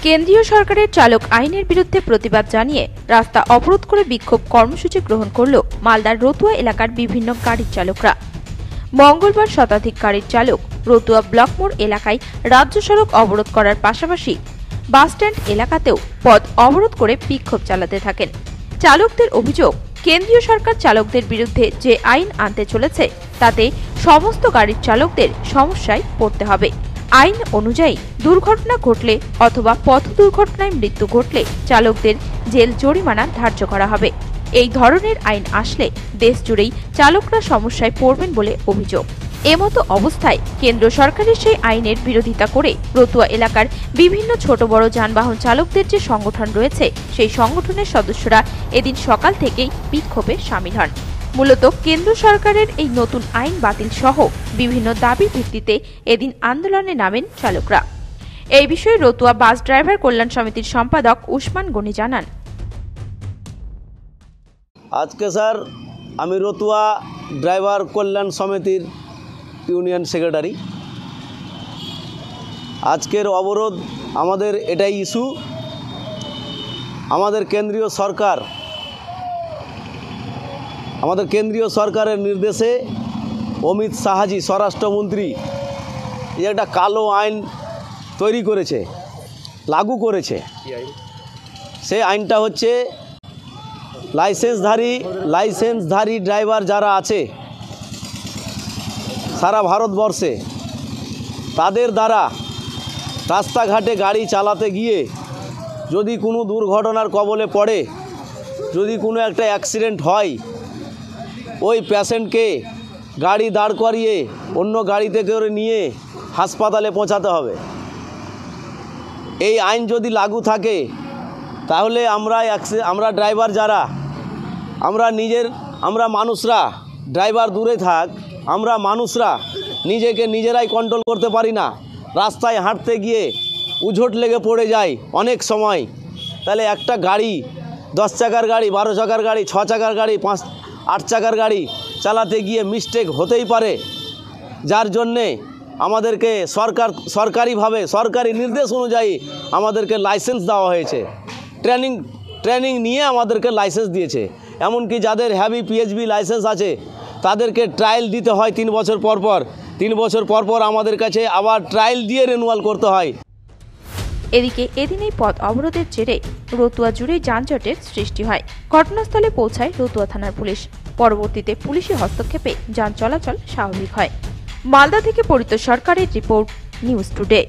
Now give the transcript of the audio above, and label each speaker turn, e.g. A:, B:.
A: কেন্দ্রীয় সরকারের চালক আইনের বিরুদ্ধে প্রতিবাদ জানিয়ে রাস্তা অবরোধ করে বিক্ষোভ কর্মসূচি গ্রহণ করল মালদার রতুয়া এলাকার বিভিন্ন গাড়ির চালকরা। মঙ্গলবার শতাধিক গাড়ির চালক রতুয়া ব্লক মোড় এলাকায় রাজ্য সড়ক অবরোধ করার পাশাপাশি বাসস্ট্যান্ড এলাকাতেও পথ অবরোধ করে বিক্ষোভ চালাতে থাকেন। চালকদের অভিযোগ, কেন্দ্রীয় সরকার চালকদের বিরুদ্ধে যে আইন আনতে চলেছে তাতে সমস্ত গাড়ির চালকদের সমস্যায় পড়তে হবে। আইন অনুযায়ী দুর্ঘটনা ঘটলে অথবা পথ দুর্ঘটনায় মৃত্যু ঘটলে চালকদের জেল জরিমানা ধার্য করা হবে। এই ধরনের আইন আসলে দেশ জুড়েই চালকরা সমস্যায় পড়বেন বলে অভিযোগ। এমতো অবস্থায় কেন্দ্র সরকারের সেই আইনের বিরোধিতা করে রতুয়া এলাকার বিভিন্ন ছোট বড় যানবাহন চালকদের যে সংগঠন রয়েছে সেই সংগঠনের সদস্যরা এদিন সকাল থেকেই বিক্ষোভে শামিল হন। মূলত কেন্দ্র সরকারের এই নতুন আইন বাতিল সহ বিভিন্ন দাবির ভিত্তিতে এদিন আন্দোলনে নামেন চালকরা। এই বিষয়ে রতুয়া বাস ড্রাইভার কল্যাণ সমিতির সম্পাদক উসমান গনি জানান,
B: আজকে স্যার আমি রতুয়া ড্রাইভার কল্যাণ সমিতির ইউনিয়ন সেক্রেটারি। আজকের অবরোধ আমাদের এটাই ইস্যু, আমাদের কেন্দ্রীয় সরকারের নির্দেশে অমিত শাহজি স্বরাষ্ট্রমন্ত্রী এই একটা কালো আইন তৈরি করেছে, লাগু করেছে। সেই আইনটা হচ্ছে লাইসেন্সধারী ড্রাইভার যারা আছে সারা ভারতবর্ষে, তাদের দ্বারা রাস্তাঘাটে গাড়ি চালাতে গিয়ে যদি কোনো দুর্ঘটনার কবলে পড়ে, যদি কোনো একটা অ্যাক্সিডেন্ট হয়, ওই পেশেন্টকে গাড়ি দাঁড় করিয়ে অন্য গাড়িতে করে নিয়ে হাসপাতালে পৌঁছাতে হবে। এই আইন যদি লাগু থাকে তাহলে আমরা ড্রাইভার যারা আমরা মানুষরা, ড্রাইভার দূরে থাক, আমরা মানুষরা নিজেকে নিজেরাই কন্ট্রোল করতে পারি না। রাস্তায় হাঁটতে গিয়ে উঝোট লেগে পড়ে যায় অনেক সময়। তাহলে একটা গাড়ি 10 চাকার গাড়ি, 12 চাকার গাড়ি, 6 চাকার গাড়ি, 8 চাকার গাড়ি চালাতে গিয়ে মিস্টেক হতেই পারে। যার জন্যে আমাদেরকে সরকারি নির্দেশ অনুযায়ী আমাদেরকে লাইসেন্স দেওয়া হয়েছে, ট্রেনিং নিয়ে আমাদেরকে লাইসেন্স দিয়েছে। এমনকি যাদের হ্যাভি পিএইচবি লাইসেন্স আছে তাদেরকে ট্রায়াল দিতে হয় 3 বছর পর আমাদের কাছে আবার ট্রায়াল দিয়ে রিনিউয়াল করতে হয়।
A: এদিকে এদিন এই পথ অবরোধের জেরে রতুয়া জুড়ে যানজটের সৃষ্টি হয়। ঘটনাস্থলে পৌঁছায় রতুয়া থানার পুলিশ। পরবর্তীতে পুলিশি হস্তক্ষেপে যান চলাচল স্বাভাবিক হয়। মালদা থেকে পরিত সরকারের রিপোর্ট, নিউজ টুডে।